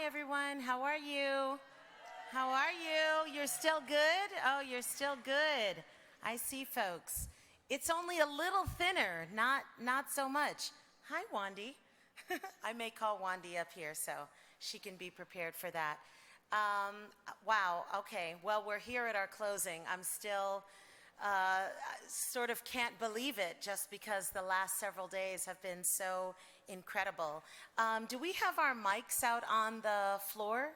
everyone. How are you? How are you? You're still good? Oh, you're still good. I see folks. It's only a little thinner, not so much. Hi, Wandy. I may call Wandy up here so she can be prepared for that. Wow, okay. Well, we're here at our closing. I'm still sort of can't believe it just because the last several days have been so incredible. Do we have our mics out on the floor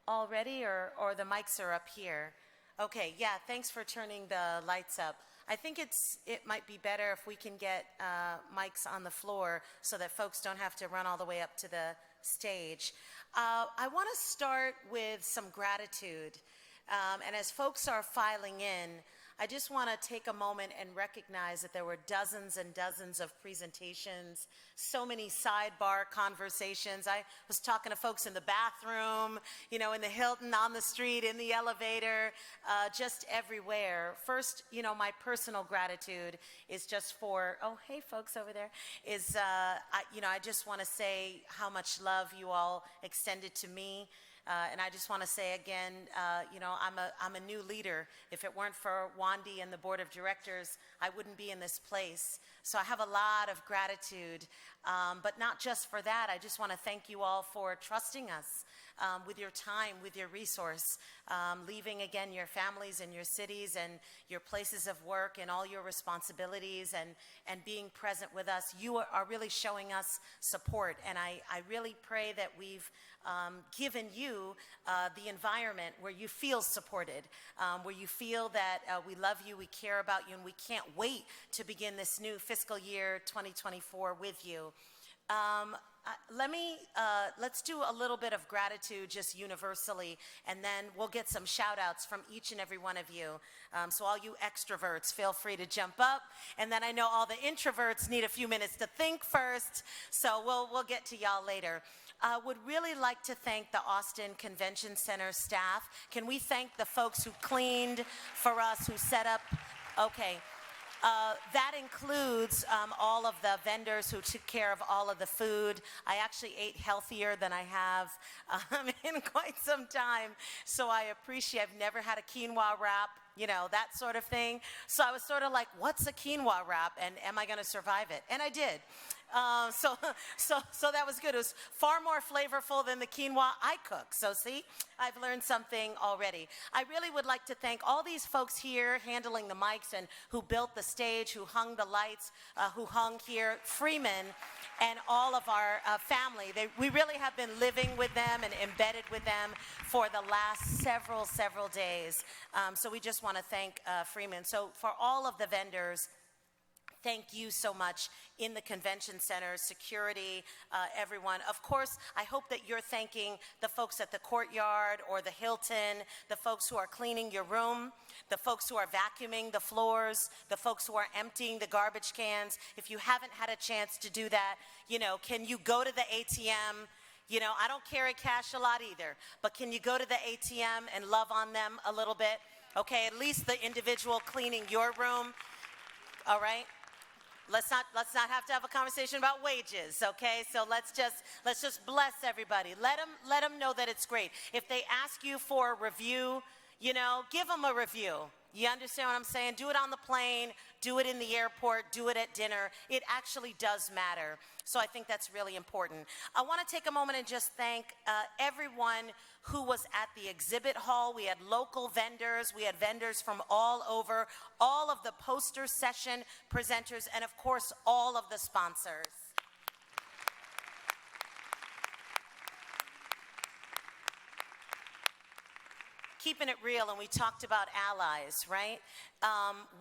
already, or the mics are up here? Okay, yeah, thanks for turning the lights up. I think it might be better if we can get mics on the floor so that folks don't have to run all the way up to the stage. I want to start with some gratitude. And as folks are filing in, I just want to take a moment and recognize that there were dozens and dozens of presentations, so many sidebar conversations. I was talking to folks in the bathroom, you know, in the Hilton, on the street, in the elevator, just everywhere. First, you know, my personal gratitude is just for, oh, hey, folks over there, is, I just want to say how much love you all extended to me. And I just want to say again, I'm a new leader. If it weren't for Wandy and the board of directors, I wouldn't be in this place. So I have a lot of gratitude, but not just for that. I just want to thank you all for trusting us with your time, with your resource, leaving again your families and your cities and your places of work and all your responsibilities and being present with us. You are really showing us support, and I really pray that we've given you the environment where you feel supported, where you feel that we love you, we care about you, and we can't wait to begin this new fiscal year 2024 with you. Let's do a little bit of gratitude just universally, and then we'll get some shout outs from each and every one of you. So all you extroverts, feel free to jump up. And then I know all the introverts need a few minutes to think first, so we'll get to y'all later. Would really like to thank the Austin Convention Center staff. Can we thank the folks who cleaned for us, who set up? Okay. That includes all of the vendors who took care of all of the food. I actually ate healthier than I have in quite some time, so I appreciate. I've never had a quinoa wrap, you know, that sort of thing. So I was sort of like, what's a quinoa wrap, and am I going to survive it? And I did. So that was good. It was far more flavorful than the quinoa I cook. So see, I've learned something already. I really would like to thank all these folks here handling the mics and who built the stage, who hung the lights, who hung here, Freeman, and all of our family. We really have been living with them and embedded with them for the last several days. So we just want to thank Freeman. So for all of the vendors, thank you so much in the convention center, security, everyone. Of course, I hope that you're thanking the folks at the courtyard or the Hilton, the folks who are cleaning your room, the folks who are vacuuming the floors, the folks who are emptying the garbage cans. If you haven't had a chance to do that, you know, can you go to the ATM? You know, I don't carry cash a lot either, but can you go to the ATM and love on them a little bit? Okay, at least the individual cleaning your room, all right? Let's not have to have a conversation about wages, okay? So let's just bless everybody. Let them know that it's great. If they ask you for a review, you know, give them a review. You understand what I'm saying? Do it on the plane, do it in the airport, do it at dinner. It actually does matter. So I think that's really important. I want to take a moment and just thank everyone who was at the exhibit hall. We had local vendors. We had vendors from all over, all of the poster session presenters, and of course, all of the sponsors. Keeping it real, and we talked about allies, right?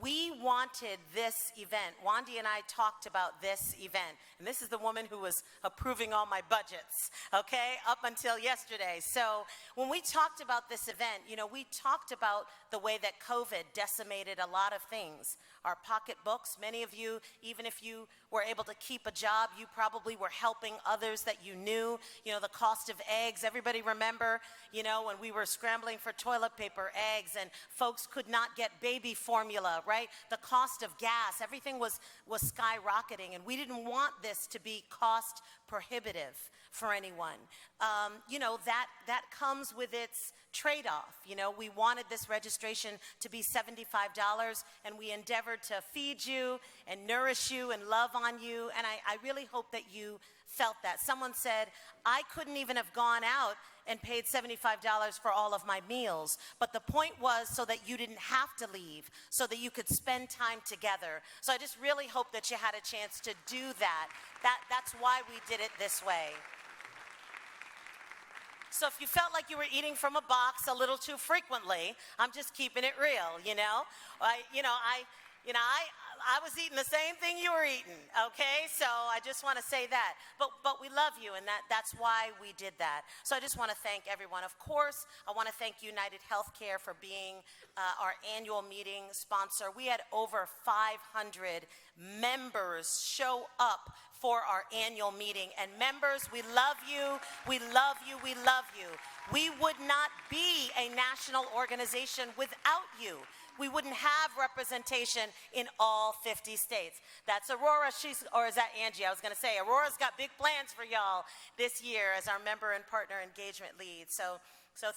We wanted this event. Wandy and I talked about this event, and this is the woman who was approving all my budgets, okay, up until yesterday. So when we talked about this event, you know, we talked about the way that COVID decimated a lot of things. Our pocketbooks, many of you, even if you were able to keep a job, you probably were helping others that you knew. You know, the cost of eggs, everybody remember, you know, when we were scrambling for toilet paper, eggs, and folks could not get baby formula formula, right? The cost of gas, everything was skyrocketing, and we didn't want this to be cost prohibitive for anyone. You know, that comes with its trade-off. You know, we wanted this registration to be $75, and we endeavored to feed you and nourish you and love on you, and I really hope that you felt that. Someone said, I couldn't even have gone out and paid $75 for all of my meals, but the point was so that you didn't have to leave, so that you could spend time together. So I just really hope that you had a chance to do that. That's why we did it this way. So if you felt like you were eating from a box a little too frequently, I'm just keeping it real, you know? I was eating the same thing you were eating, okay? So I just want to say that. But we love you, and that's why we did that. So I just want to thank everyone. Of course, I want to thank United Healthcare for being our annual meeting sponsor. We had over 500 members show up for our annual meeting. And members, we love you, we love you, we love you. We would not be a national organization without you. We wouldn't have representation in all 50 states. That's Aurora, or is that Angie? I was gonna say, Aurora's got big plans for y'all this year as our member and partner engagement lead. So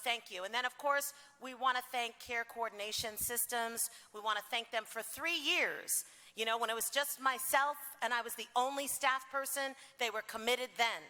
thank you. And then of course, we wanna thank Care Coordination Systems. We wanna thank them for 3 years. You know, when it was just myself and I was the only staff person, they were committed then.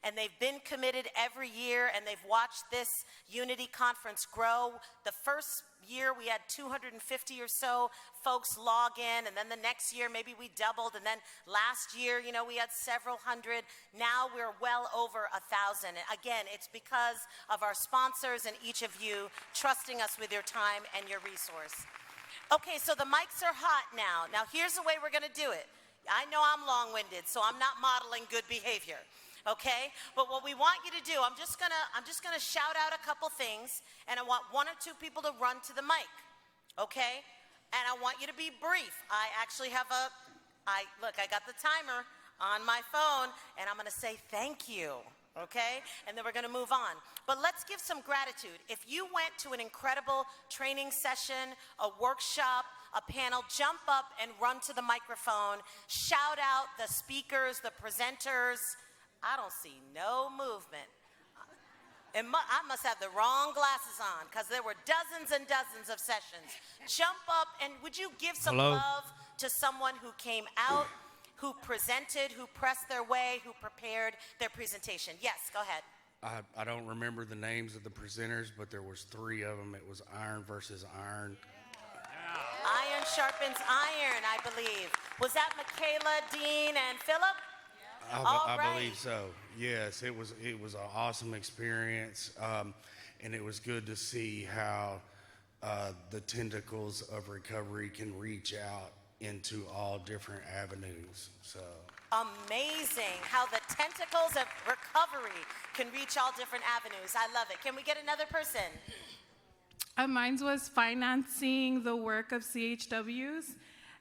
And they've been committed every year, and they've watched this Unity Conference grow. The first year we had 250 or so folks log in, and then the next year maybe we doubled, and then last year, you know, we had several hundred. Now we're well over 1,000. Again, it's because of our sponsors and each of you trusting us with your time and your resource. Okay, so the mics are hot now. Now here's the way we're gonna do it. I know I'm long-winded, so I'm not modeling good behavior. Okay, but what we want you to do, I'm just gonna shout out a couple things, and I want 1 or 2 people to run to the mic, okay? And I want you to be brief. I actually have I got the timer on my phone, and I'm gonna say thank you, okay? And then we're gonna move on. But let's give some gratitude. If you went to an incredible training session, a workshop, a panel, jump up and run to the microphone, shout out the speakers, the presenters. I don't see no movement. I must have the wrong glasses on, because there were dozens and dozens of sessions. Jump up, and would you give some love to someone who came out, who presented, who pressed their way, who prepared their presentation? Yes, go ahead. I don't remember the names of the presenters, but there was 3 of them. It was iron versus iron. Iron sharpens iron, I believe. Was that Michaela, Dean, and Philip? I believe so. Yes, it was an awesome experience, and it was good to see how the tentacles of recovery can reach out into all different avenues. So amazing how the tentacles of recovery can reach all different avenues. I love it. Can we get another person? Mine was financing the work of CHWs,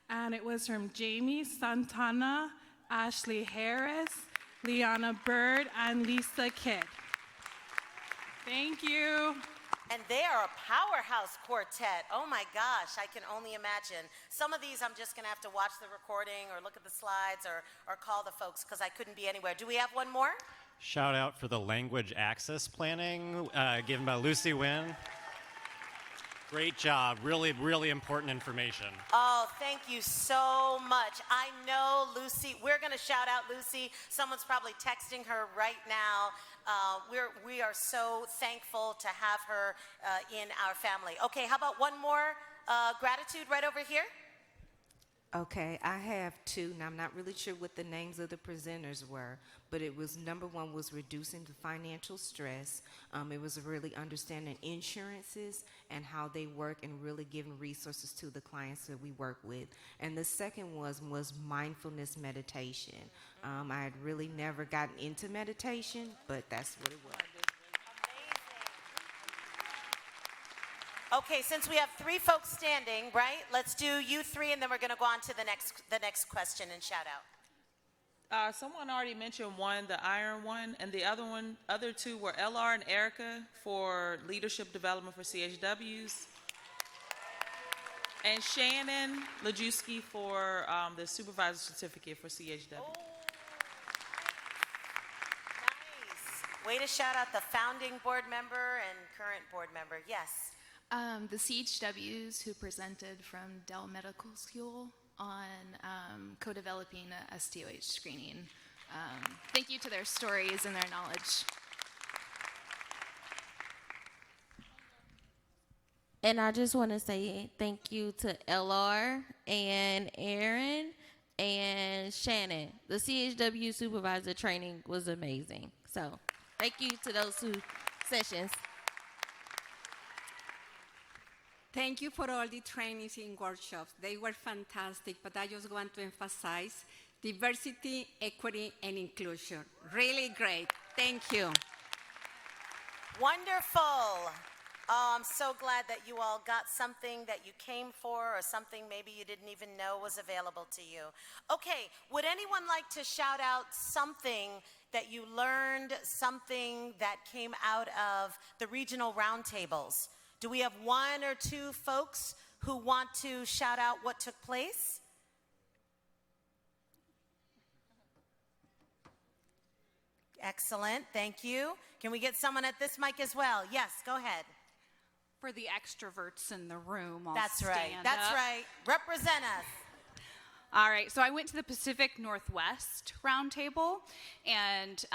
and it was from Jamie Santana, Ashley Harris, Liana Bird, and Lisa Kidd. Thank you. And they are a powerhouse quartet. Oh my gosh, I can only imagine. Some of these I'm just gonna have to watch the recording or look at the slides or call the folks, because I couldn't be anywhere. Do we have one more? Shout out for the language access planning given by Lucy Wynn. Great job. Really, really important information. Oh, thank you so much. I know Lucy. We're going to shout out Lucy. Someone's probably texting her right now. We are so thankful to have her in our family. Okay, how about one more gratitude right over here? Okay, I have 2, and I'm not really sure what the names of the presenters were, but it was, number 1 was reducing the financial stress. It was really understanding insurances and how they work, and really giving resources to the clients that we work with. And the second was mindfulness meditation. I had really never gotten into meditation, but that's what it was. Okay, since we have 3 folks standing, right? Let's do you 3, and then we're going to go on to the next question and shout out. Someone already mentioned one, the iron one, and the other 2 were LR and Erica for leadership development for CHWs. And Shannon Lajewski for the supervisor certificate for CHW. Oh, nice. Way to shout out the founding board member and current board member. Yes. The CHWs who presented from Dell Medical School on co-developing a STOH screening. Thank you to their stories and their knowledge. And I just want to say thank you to LR and Aaron and Shannon. The CHW supervisor training was amazing. So thank you to those 2 sessions. Thank you for all the trainings and workshops. They were fantastic, but I just want to emphasize diversity, equity, and inclusion. Really great. Thank you. Wonderful. Oh, I'm so glad that you all got something that you came for or something maybe you didn't even know was available to you. Okay, would anyone like to shout out something that you learned, something that came out of the regional roundtables? Do we have 1 or 2 folks who want to shout out what took place? Excellent, thank you. Can we get someone at this mic as well? Yes, go ahead. For the extroverts in the room, I'll That's right, stand that's up. right. Represent us. All right, so I went to the Pacific Northwest Roundtable, and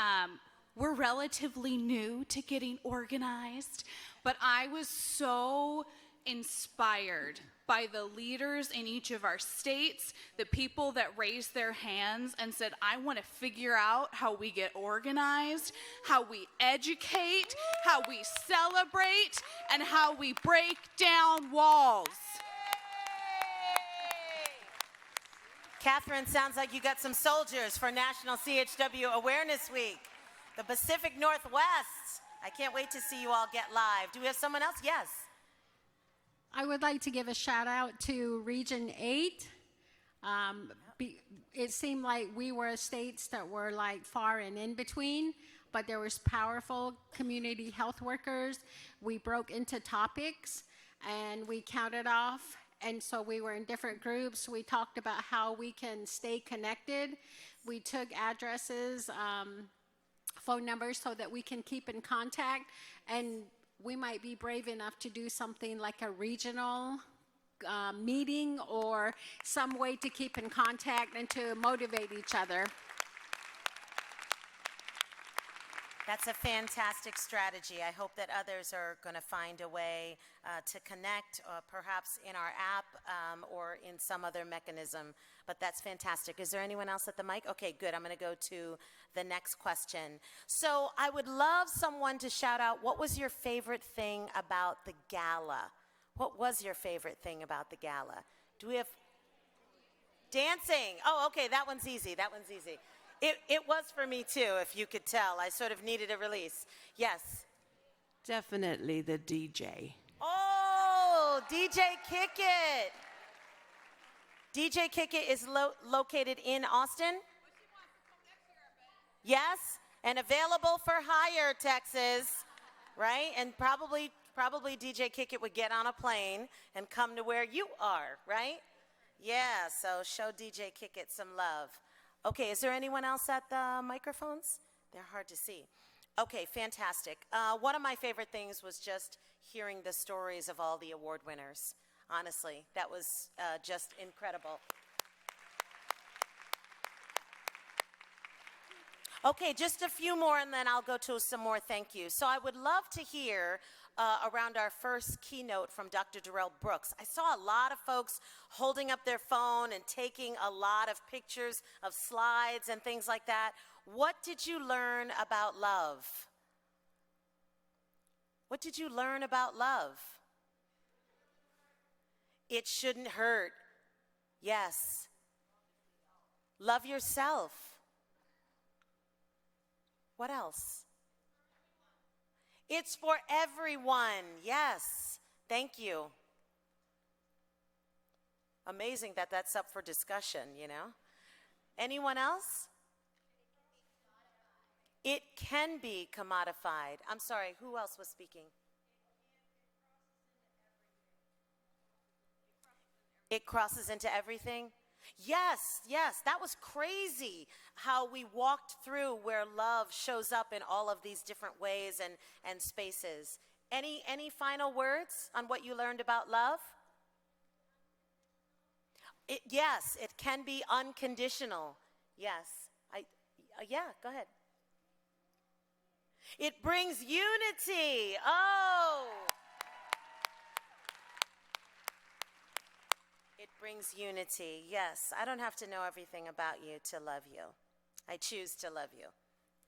we're relatively new to getting organized, but I was so inspired by the leaders in each of our states, the people that raised their hands and said, I want to figure out how we get organized, how we educate, how we celebrate, and how we break down walls. Catherine, sounds like you got some soldiers for National CHW Awareness Week. The Pacific Northwest. I can't wait to see you all get live. Do we have someone else? Yes. I would like to give a shout out to Region 8. It seemed like we were states that were like far and in between, but there was powerful community health workers. We broke into topics and we counted off. And so we were in different groups. We talked about how we can stay connected. We took addresses, phone numbers so that we can keep in contact. And we might be brave enough to do something like a regional meeting or some way to keep in contact and to motivate each other. That's a fantastic strategy. I hope that others are going to find a way to connect, perhaps in our app or in some other mechanism. But that's fantastic. Is there anyone else at the mic? Okay, good. I'm going to go to the next question. So I would love someone to shout out, what was your favorite thing about the gala? What was your favorite thing about the gala? Do we have dancing? Oh, okay, that one's easy. That one's easy. It was for me too, if you could tell. I sort of needed a release. Yes. Definitely the DJ. Oh, DJ Kick It. DJ Kick It is located in Austin? Yes, and available for hire, Texas, right? And probably DJ Kick It would get on a plane and come to where you are, right? Yeah, so show DJ Kick It some love. Okay, is there anyone else at the microphones? They're hard to see. Okay, fantastic. One of my favorite things was just hearing the stories of all the award winners. Honestly, that was just incredible. Okay, just a few more and then I'll go to some more thank yous. So I would love to hear around our first keynote from Dr. Darrell Brooks. I saw a lot of folks holding up their phone and taking a lot of pictures of slides and things like that. What did you learn about love? What did you learn about love? It shouldn't hurt. Yes. Love yourself. What else? It's for everyone. Yes. Thank you. Amazing that that's up for discussion, you know. Anyone else? It can be commodified. I'm sorry, who else was speaking? It crosses into everything? Yes, yes, that was crazy how we walked through where love shows up in all of these different ways and spaces. Any final words on what you learned about love? Yes, it can be unconditional. Yes. Yeah, go ahead. It brings unity. Oh. It brings unity. Yes, I don't have to know everything about you to love you. I choose to love you.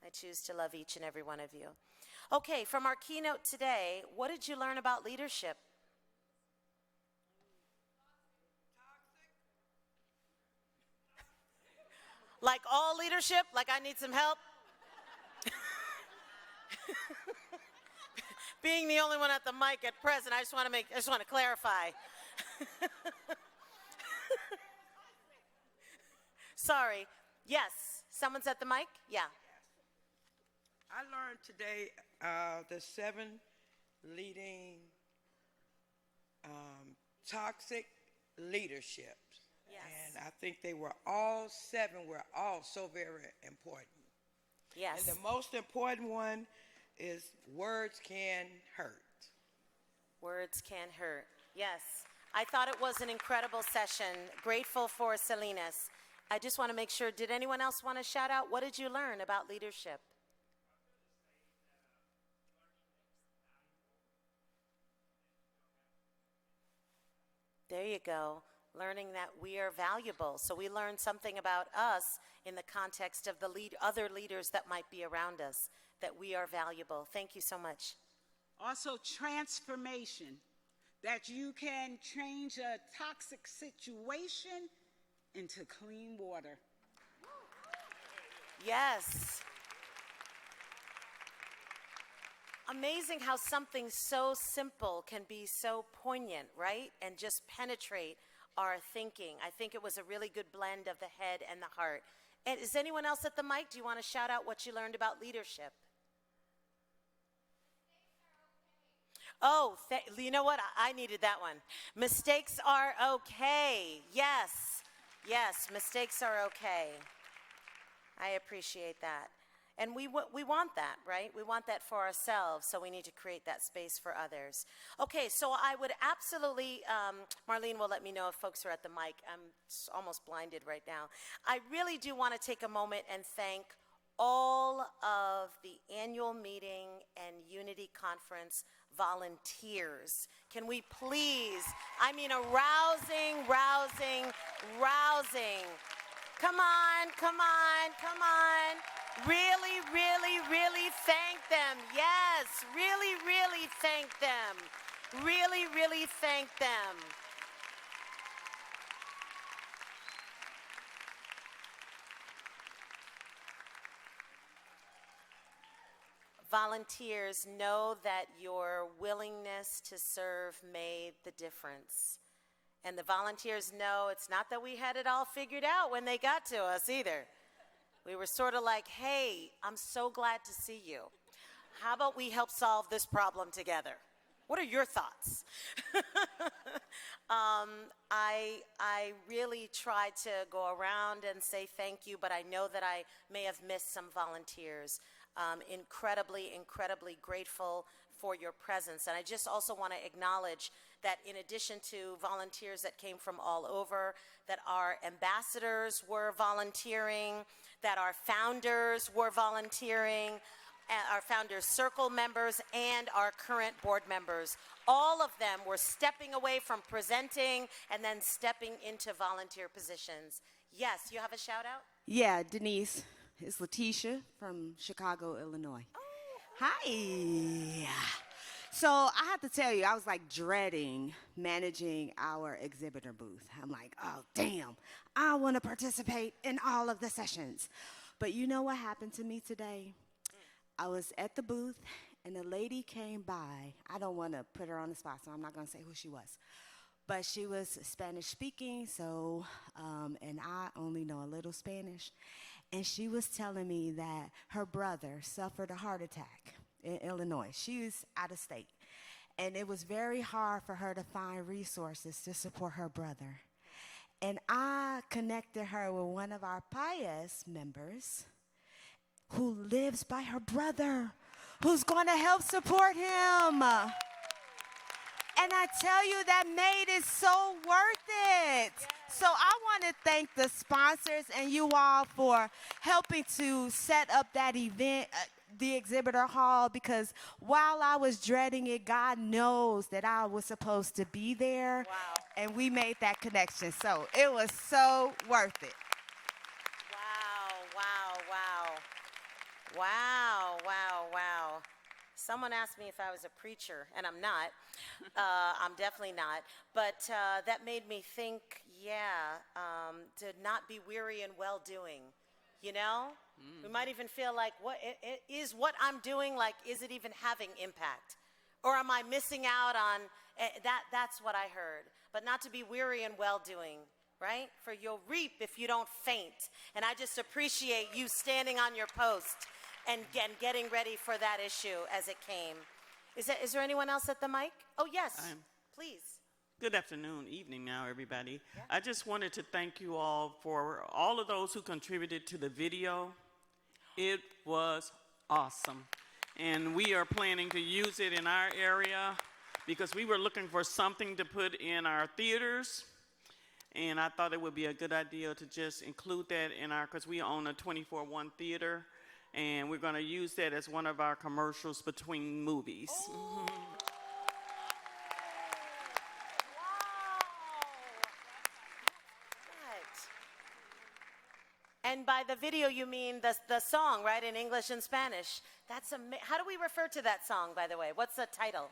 I choose to love each and every one of you. Okay, from our keynote today, what did you learn about leadership? Like all leadership? Like I need some help? Being the only one at the mic at present, I just want to clarify. Sorry. Yes. Someone's at the mic? Yeah. I learned today the 7 leading toxic leaderships. Yes. And I think they were all 7 were all so very important. Yes. And the most important one is words can hurt. Words can hurt. Yes. I thought it was an incredible session. Grateful for Salinas. I just want to make sure, did anyone else want to shout out? What did you learn about leadership? There you go. Learning that we are valuable. So we learned something about us in the context of the other leaders that might be around us, that we are valuable. Thank you so much. Also, transformation, that you can change a toxic situation into clean water. Yes. Amazing how something so simple can be so poignant, right? And just penetrate our thinking. I think it was a really good blend of the head and the heart. And is anyone else at the mic? Do you want to shout out what you learned about leadership? Oh, you know what? I needed that one. Mistakes are okay. Yes. Yes, mistakes are okay. I appreciate that. And we want that, right? We want that for ourselves, so we need to create that space for others. Okay, so I would absolutely, Marlene will let me know if folks are at the mic. I'm almost blinded right now. I really do want to take a moment and thank all of the annual meeting and Unity Conference volunteers. Can we please, I mean a rousing. Come on. Really thank them. Yes, really thank them. Really thank them. Volunteers, know that your willingness to serve made the difference. And the volunteers know it's not that we had it all figured out when they got to us either. We were sort of like, hey, I'm so glad to see you. How about we help solve this problem together? What are your thoughts? I really tried to go around and say thank you, but I know that I may have missed some volunteers. Incredibly grateful for your presence. And I just also want to acknowledge that in addition to volunteers that came from all over, that our ambassadors were volunteering, that our founders were volunteering, our Founders Circle members, and our current board members. All of them were stepping away from presenting and then stepping into volunteer positions. Yes, you have a shout out? Yeah, Denise. It's Letitia from Chicago, Illinois. Oh. Hi. So I have to tell you, I was like dreading managing our exhibitor booth. I'm like, oh, damn, I want to participate in all of the sessions. But you know what happened to me today? I was at the booth, and a lady came by. I don't want to put her on the spot, so I'm not going to say who she was. But she was Spanish speaking, so, and I only know a little Spanish. And she was telling me that her brother suffered a heart attack in Illinois. She was out of state. And it was very hard for her to find resources to support her brother. And I connected her with one of our PIAS members who lives by her brother, who's going to help support him. And I tell you, that made it so worth it. So I want to thank the sponsors and you all for helping to set up that event, the exhibitor hall, because while I was dreading it, God knows that I was supposed to be there. Wow. And we made that connection. So it was so worth it. Wow. Someone asked me if I was a preacher, and I'm not. I'm definitely not. But that made me think, to not be weary in well-doing, you know? We might even feel like, is what I'm doing, like, is it even having impact? Or am I missing out on, that's what I heard. But not to be weary in well-doing, right? For you'll reap if you don't faint. And I just appreciate you standing on your post and getting ready for that issue as it came. Is there anyone else at the mic? Oh, yes, please. Good afternoon, evening now, everybody. Yeah. I just wanted to thank you all for all of those who contributed to the video. It was awesome. And we are planning to use it in our area because we were looking for something to put in our theaters. And I thought it would be a good idea to just include that in because we own a 24/1 theater. And we're going to use that as one of our commercials between movies. Oh. And by the video, you mean the song, right, in English and Spanish. That's how do we refer to that song, by the way? What's the title?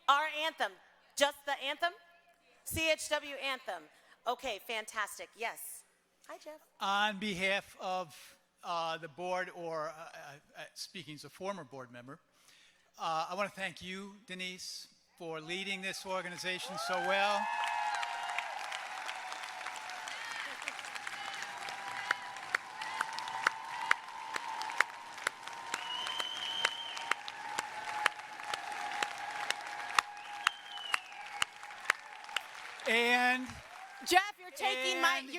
Our anthem. Just the anthem? CHW anthem. Okay, fantastic. Yes. Hi, Jeff. On behalf of the board, or speaking as a former board member, I want to thank you, Denise, for leading this organization so well. And Jeff, you're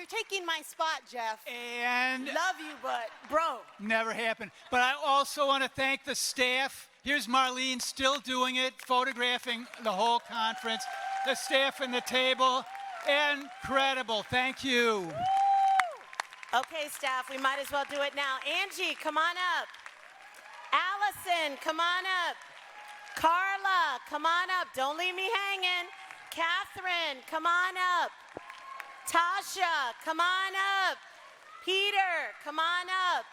taking my spot, Jeff. And love you, but bro. Never happened. But I also want to thank the staff. Here's Marlene still doing it, photographing the whole conference. The staff and the table, incredible. Thank you. Okay, staff, we might as well do it now. Angie, come on up. Allison, come on up. Carla, come on up. Don't leave me hanging. Catherine, come on up. Tasha, come on up. Peter, come on up.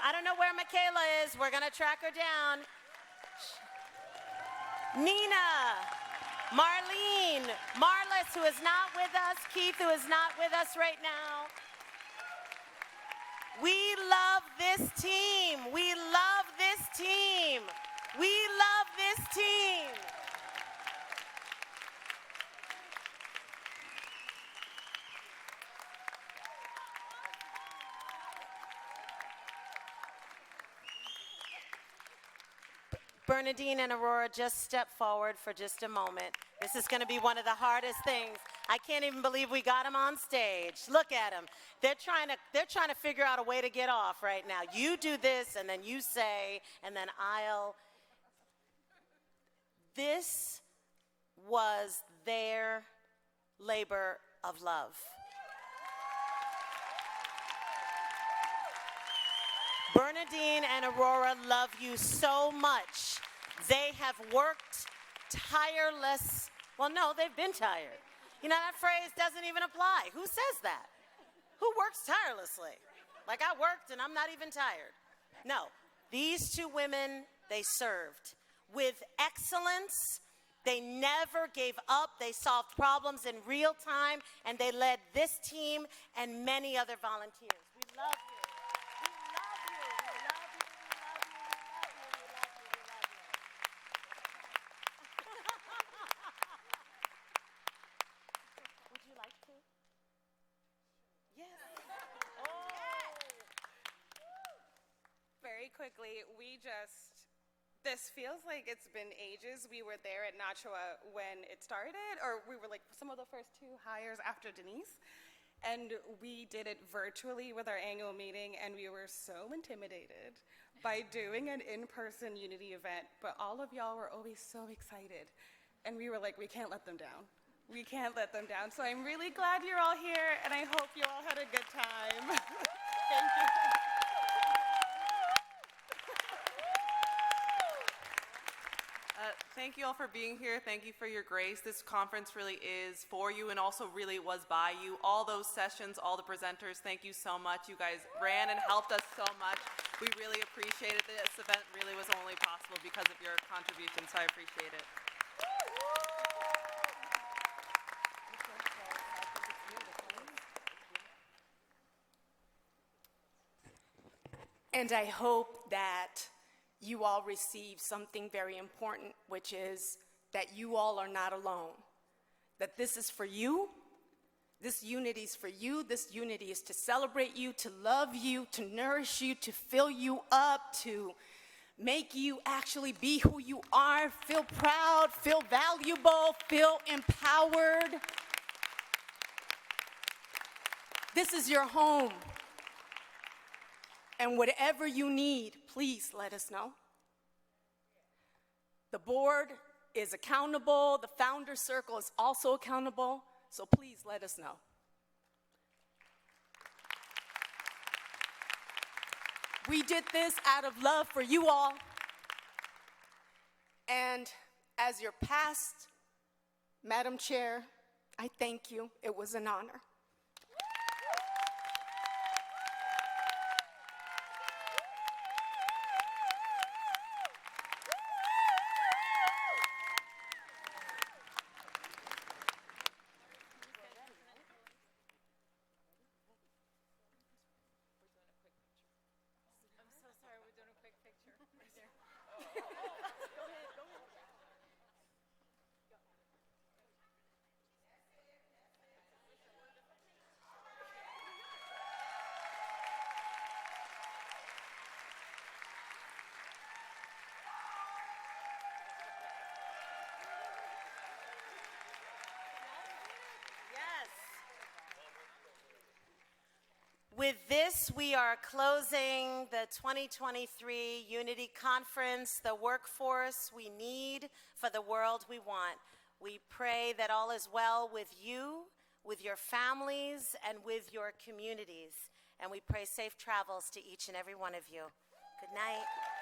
I don't know where Michaela is. We're gonna track her down. Nina, Marlene, Marlis, who is not with us, Keith, who is not with us right now. We love this team. We love this team. We love this team. Bernadine and Aurora, just step forward for just a moment. This is going to be one of the hardest things. I can't even believe we got them on stage. Look at them. They're trying to figure out a way to get off right now. You do this, and then you say, and then I'll. This was their labor of love. Bernadine and Aurora love you so much. They have worked tireless. Well, no, they've been tired. You know, that phrase doesn't even apply. Who says that? Who works tirelessly? Like I worked and I'm not even tired. No, these two women, they served with excellence. They never gave up. They solved problems in real time, and they led this team and many other volunteers. We love you. Very quickly, This feels like it's been ages. We were there at NACHW when it started, or we were like some of the first 2 hires after Denise. And we did it virtually with our annual meeting, and we were so intimidated by doing an in-person Unity event. But all of y'all were always so excited. And we were like, we can't let them down. We can't let them down. So I'm really glad you're all here, and I hope you all had a good time. Thank you. Thank you all for being here. Thank you for your grace. This conference really is for you and also really was by you. All those sessions, all the presenters, thank you so much. You guys ran and helped us so much. We really appreciate it. This event really was only possible because of your contribution, so I appreciate it. And I hope that you all receive something very important, which is that you all are not alone. That this is for you. This unity is for you. This unity is to celebrate you, to love you, to nourish you, to fill you up, to make you actually be who you are, feel proud, feel valuable, feel empowered. This is your home. And whatever you need, please let us know. The board is accountable. The founder circle is also accountable. So please let us know. We did this out of love for you all. And as your past Madam Chair, I thank you. It was an honor. With this, we are closing the 2023 Unity Conference, the workforce we need for the world we want. We pray that all is well with you, with your families, and with your communities. And we pray safe travels to each and every one of you. Good night.